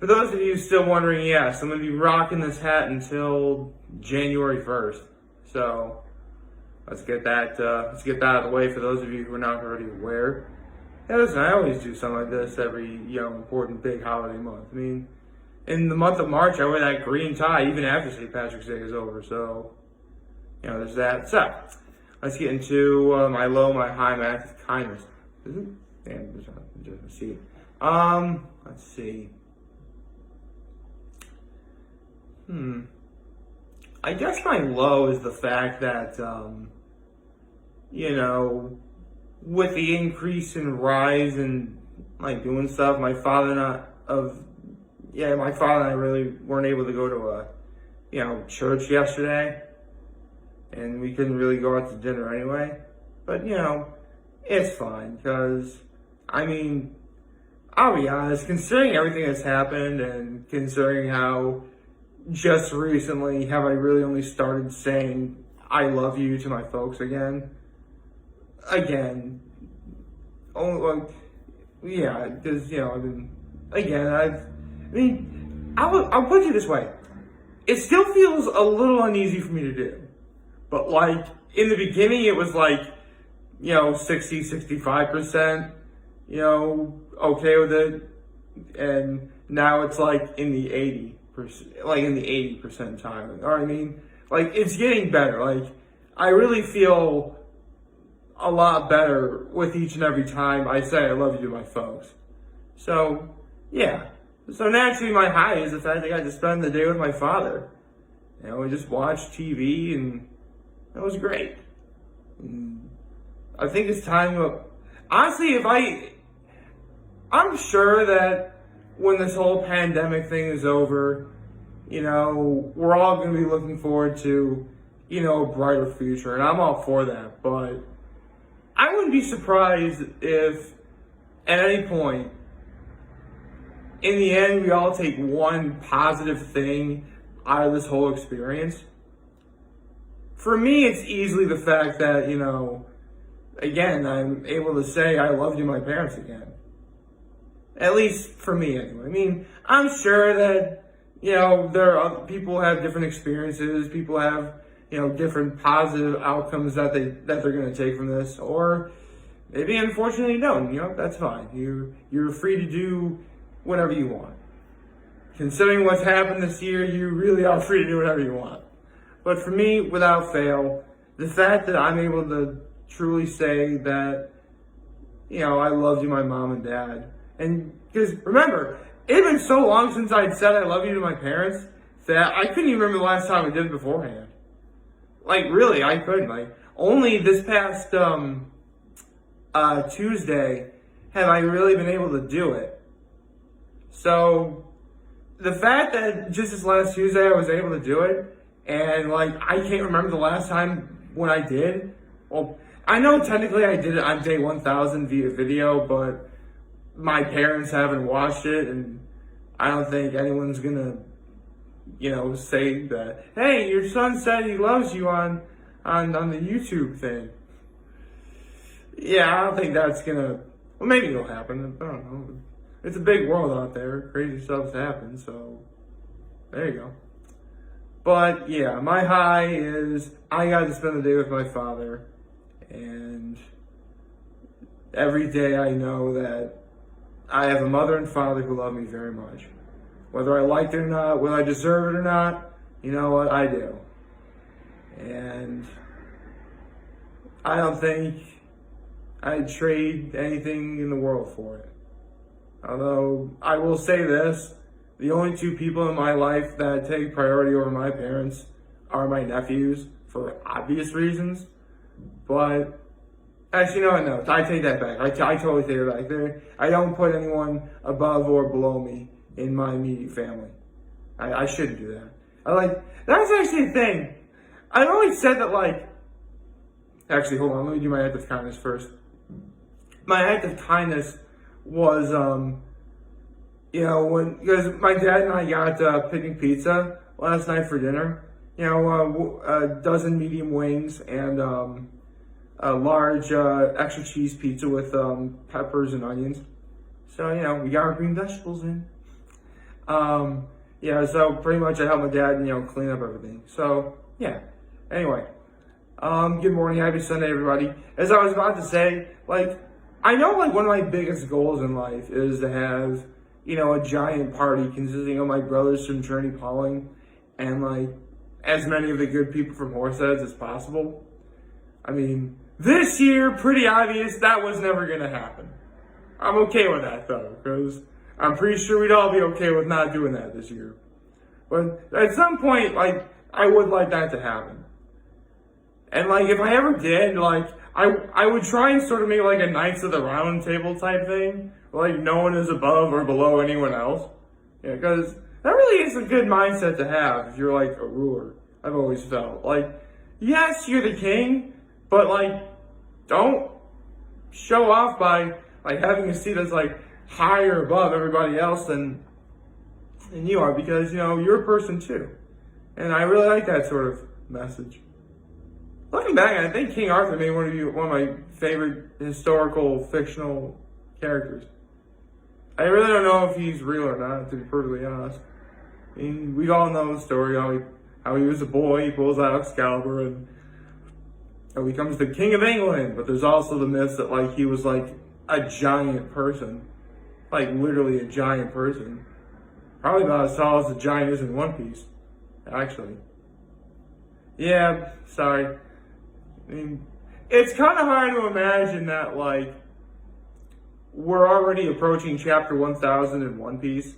For those of you still wondering, yes, I'm going to be rocking this hat until January 1st. So let's get that out of the way for those of you who are not already aware. Yeah, listen, I always do something like this every important big holiday month. I mean, in the month of March, I wear that green tie even after St. Patrick's Day is over. So there's that. So let's get into my low, my high, my act of kindness. Is it? Damn, just see it. Let's see. I guess my low is the fact that, with the increase in rise and like doing stuff, my father and I really weren't able to go to a, church yesterday, and we couldn't really go out to dinner anyway. But it's fine because, I mean, I'll be honest, considering everything that's happened and considering how just recently have I really only started saying I love you to my folks again. Only because I'll put it this way. It still feels a little uneasy for me to do. But like in the beginning it was like 60, 65%, okay with it, and now it's like in the 80%, like in the 80% time. You know what I mean? Like it's getting better. Like I really feel a lot better with each and every time I say I love you to my folks. So yeah. So naturally my high is the fact that I got to spend the day with my father. We just watched TV and it was great. And I think it's time honestly, I'm sure that when this whole pandemic thing is over, we're all going to be looking forward to, a brighter future. And I'm all for that. But I wouldn't be surprised if at any point, in the end, we all take one positive thing out of this whole experience. For me, it's easily the fact that, again, I'm able to say I loved you to my parents again. At least for me, anyway. I mean, I'm sure that, there are people have different experiences. People have, different positive outcomes that they're going to take from this. Or maybe, unfortunately, don't. That's fine. You're free to do whatever you want. Considering what's happened this year, you really are free to do whatever you want. But for me, without fail, the fact that I'm able to truly say that, I loved you, my mom and dad. And because remember, it had been so long since I'd said I love you to my parents that I couldn't even remember the last time I did it beforehand. Like really, I couldn't. Like only this past Tuesday have I really been able to do it. So the fact that just this last Tuesday I was able to do it, and like I can't remember the last time when I did. Well, I know technically I did it on day 1000 via video, but my parents haven't watched it, and I don't think anyone's gonna, say that, hey, your son said he loves you on the YouTube thing. Yeah, I don't think that's gonna, well, maybe it'll happen. I don't know. It's a big world out there. Crazy stuff's happen, so there you go. But yeah, my high is I got to spend the day with my father, and every day I know that I have a mother and father who love me very much. Whether I like it or not, whether I deserve it or not, you know what, I do. And I don't think I'd trade anything in the world for it. Although, I will say this, the only two people in my life that take priority over my parents are my nephews, for obvious reasons. But actually, no, I take that back. I totally take it back. I don't put anyone above or below me in my immediate family. I shouldn't do that. That's actually the thing. I always said that, actually, hold on, let me do my act of kindness first. My act of kindness was, because my dad and I got picnic pizza last night for dinner. A dozen medium wings and a large extra cheese pizza with peppers and onions. So, we got our green vegetables in. Yeah, so pretty much I helped my dad, clean up everything. So, yeah. Anyway, good morning, happy Sunday, everybody. As I was about to say, I know, one of my biggest goals in life is to have, a giant party consisting of my brothers from Trinity Pauling and, as many of the good people from Horseheads as possible. I mean, this year, pretty obvious, that was never going to happen. I'm okay with that, though, because I'm pretty sure we'd all be okay with not doing that this year. But at some point, I would like that to happen. And, if I ever did, I would try and sort of make, a Knights of the Round Table type thing. No one is above or below anyone else. Yeah, because that really is a good mindset to have if you're, a ruler. I've always felt. Yes, you're the king, but, don't show off by, having a seat that's, higher above everybody else than you are, because, you're a person too. And I really like that sort of message. Looking back, I think King Arthur made one of my favorite historical fictional characters. I really don't know if he's real or not, to be perfectly honest. I mean, we all know the story, how he was a boy, he pulls out Excalibur, and he becomes the King of England. But there's also the myth that, he was, a giant person. Literally a giant person. Probably about as tall as the giant is in One Piece, actually. Yeah, sorry. I mean, it's kind of hard to imagine that, we're already approaching chapter 1000 in One Piece.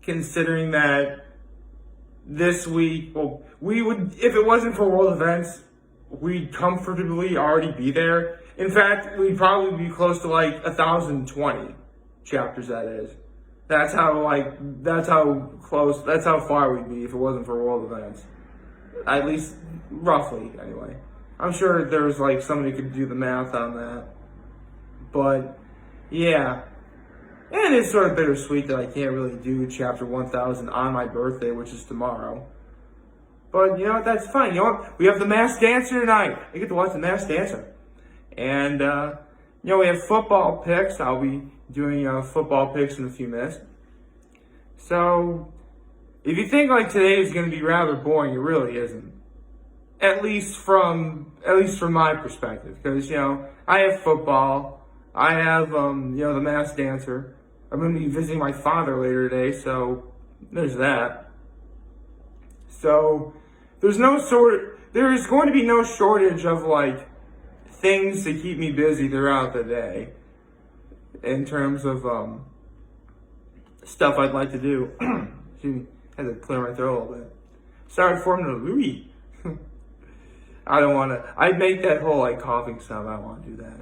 Considering that this week, we would, if it wasn't for world events, we'd comfortably already be there. In fact, we'd probably be close to 1020 chapters, that is. That's how close, that's how far we'd be if it wasn't for world events. At least, roughly, anyway. I'm sure there's somebody who could do the math on that. But, yeah. And it's sort of bittersweet that I can't really do chapter 1000 on my birthday, which is tomorrow. But, that's fine. You know what? We have the Masked Dancer tonight. I get to watch the Masked Dancer. And, we have football picks. I'll be doing football picks in a few minutes. So, if you think today is going to be rather boring, it really isn't. At least from my perspective, because I have football, I have the Masked Dancer. I'm going to be visiting my father later today, so there's that. So there is going to be no shortage of things to keep me busy throughout the day, in terms of stuff I'd like to do. Excuse me. Had to clear my throat a little bit. Started forming a Louis. I don't want to. I'd make that whole coughing sound. I don't want to do that.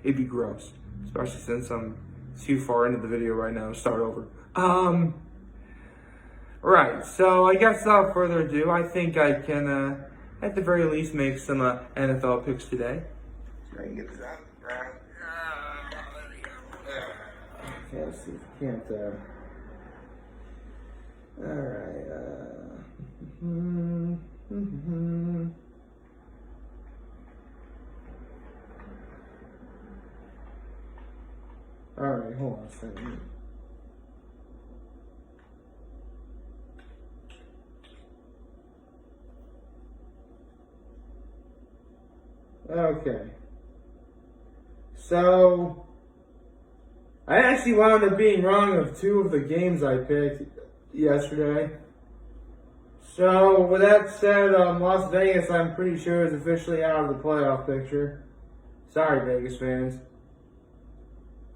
It'd be gross, especially since I'm too far into the video right now to start over. Right. So I guess without further ado, I think I can, at the very least, make some NFL picks today. So I can get this out. Okay, let's see if I can't. Alright, Alright, hold on a second. Okay. So, I actually wound up being wrong of two of the games I picked yesterday. So, with that said, Las Vegas, I'm pretty sure, is officially out of the playoff picture. Sorry, Vegas fans.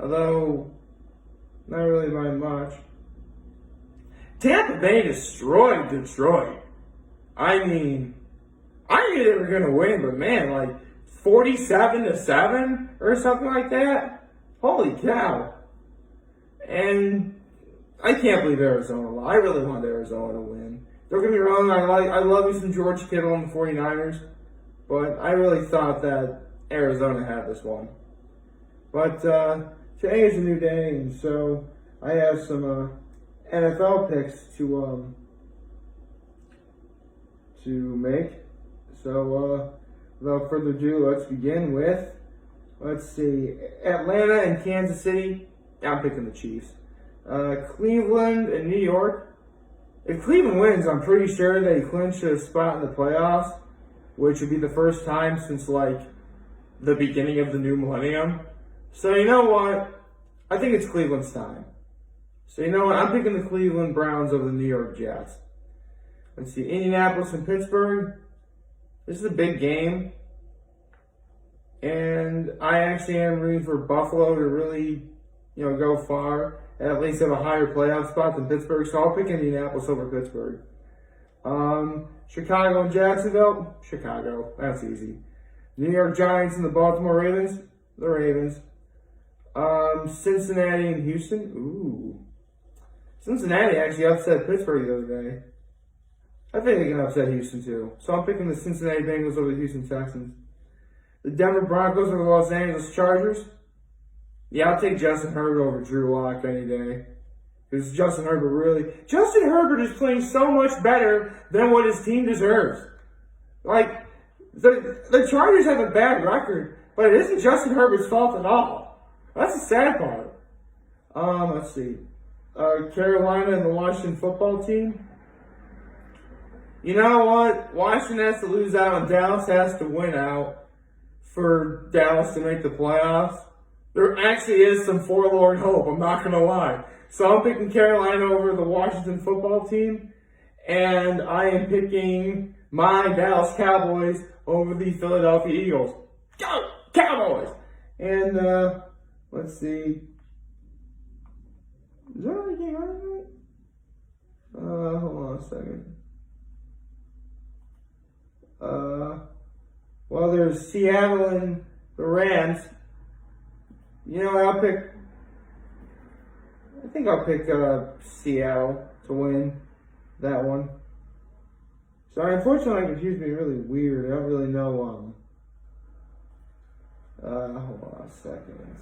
Although, not really by much. Tampa Bay destroyed Detroit. I mean, I knew they were going to win, but man, 47-7 or something like that? Holy cow. And I can't believe Arizona won. I really want Arizona to win. Don't get me wrong, I love me some George Kittle and the 49ers, but I really thought that Arizona had this one. But today is a new day, and so I have some NFL picks to make. So without further ado, let's begin with, let's see, Atlanta and Kansas City. I'm picking the Chiefs. Cleveland and New York. If Cleveland wins, I'm pretty sure they clinch a spot in the playoffs, which would be the first time since like the beginning of the new millennium. So you know what? I think it's Cleveland's time. So you know what? I'm picking the Cleveland Browns over the New York Jets. Let's see, Indianapolis and Pittsburgh. This is a big game. And I actually am rooting for Buffalo to really, go far. At least have a higher playoff spot than Pittsburgh. So I'll pick Indianapolis over Pittsburgh. Chicago and Jacksonville. Chicago. That's easy. New York Giants and the Baltimore Ravens. The Ravens. Cincinnati and Houston. Ooh. Cincinnati actually upset Pittsburgh the other day. I think they can upset Houston too. So I'm picking the Cincinnati Bengals over the Houston Texans. The Denver Broncos over the Los Angeles Chargers. Yeah, I'll take Justin Herbert over Drew Lock any day. Because Justin Herbert is playing so much better than what his team deserves. Like, the Chargers have a bad record, but it isn't Justin Herbert's fault at all. That's the sad part. Let's see. Carolina and the Washington football team. You know what? Washington has to lose out and Dallas has to win out for Dallas to make the playoffs. There actually is some forlorn hope, I'm not going to lie. So I'm picking Carolina over the Washington football team. And I am picking my Dallas Cowboys over the Philadelphia Eagles. Go, Cowboys! And, let's see. Is there any game on tonight? Hold on a second. Well, there's Seattle and the Rams. You know what, I think I'll pick Seattle to win that one. Sorry, unfortunately, my computer's being really weird. I don't really know, hold on a second.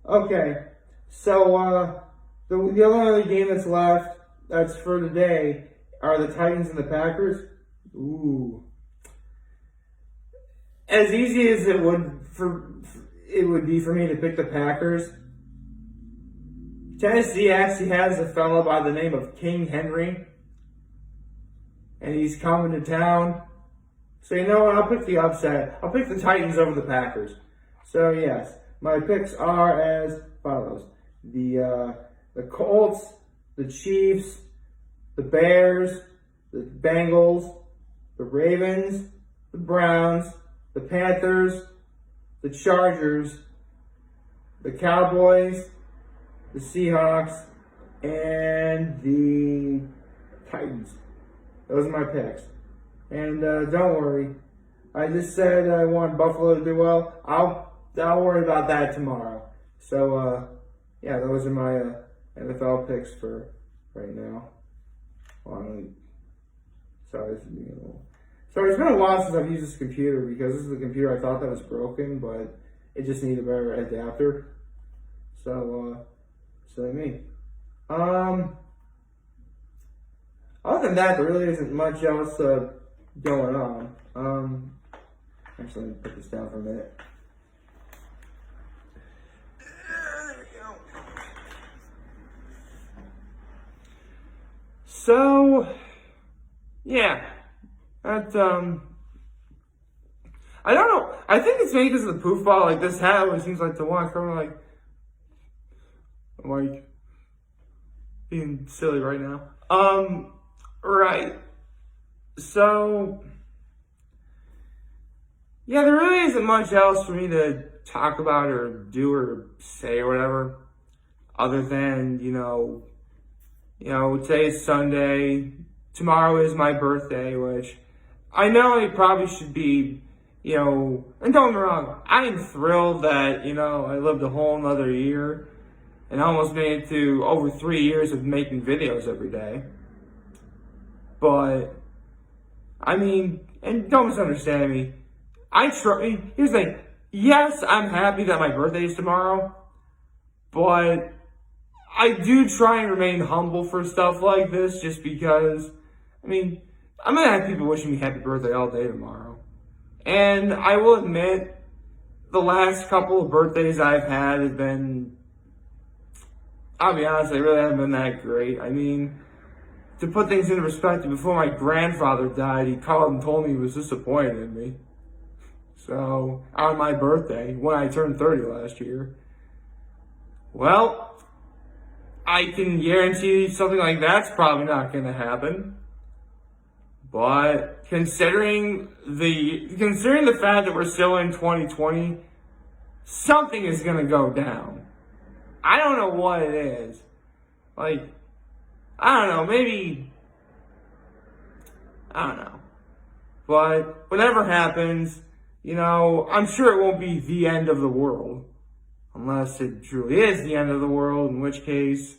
Okay, so, the only other game that's left, that's for today, are the Titans and the Packers. Ooh. As easy as it would be for me to pick the Packers, Tennessee actually has a fellow by the name of King Henry, and he's coming to town. So you know what? I'll pick the upset. I'll pick the Titans over the Packers. So yes, my picks are as follows: the Colts, the Chiefs, the Bears, the Bengals, the Ravens, the Browns, the Panthers, the Chargers, the Cowboys, the Seahawks, and the Titans. Those are my picks. And don't worry, I just said I want Buffalo to do well. I'll worry about that tomorrow. So yeah, those are my NFL picks for right now. Sorry, it's been a while since I've used this computer because this is the computer I thought that was broken, but it just needed a better adapter. So, silly me. Other than that, there really isn't much else going on. Actually, let me put this down for a minute. There we go. So, yeah. That, I don't know. I think it's maybe because of the poof ball. Like, this hat always seems like the one I'm like being silly right now. Right. So, yeah, there really isn't much else for me to talk about or do or say or whatever, other than, today's Sunday. Tomorrow is my birthday, which I know it probably should be, and don't get me wrong, I am thrilled that, I lived a whole another year and almost made it to over 3 years of making videos every day. But, and don't misunderstand me, here's the thing, yes, I'm happy that my birthday is tomorrow, but I do try and remain humble for stuff like this just because, I'm going to have people wishing me happy birthday all day tomorrow. And I will admit the last couple of birthdays I've had have been, I'll be honest, they really haven't been that great. I mean, to put things into perspective, before my grandfather died, he called and told me he was disappointed in me. So, on my birthday, when I turned 30 last year. Well, I can guarantee something like that's probably not going to happen. But considering the fact that we're still in 2020, something is going to go down. I don't know what it is. Like, I don't know, maybe, I don't know. But whatever happens, you know, I'm sure it won't be the end of the world. Unless it truly is the end of the world, in which case,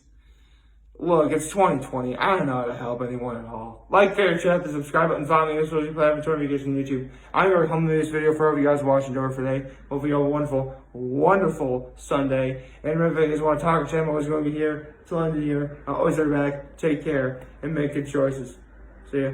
look, it's 2020. I don't know how to help anyone at all. Like, share, chat, the subscribe button, follow me on social platforms, notifications on YouTube. I'm going to come to this video for all of you guys watching today. Hopefully you have a wonderful, wonderful Sunday. And remember, if you guys want to talk or chat, I'm always going to be here till the end of the year. I'll always be back. Take care and make good choices. See ya.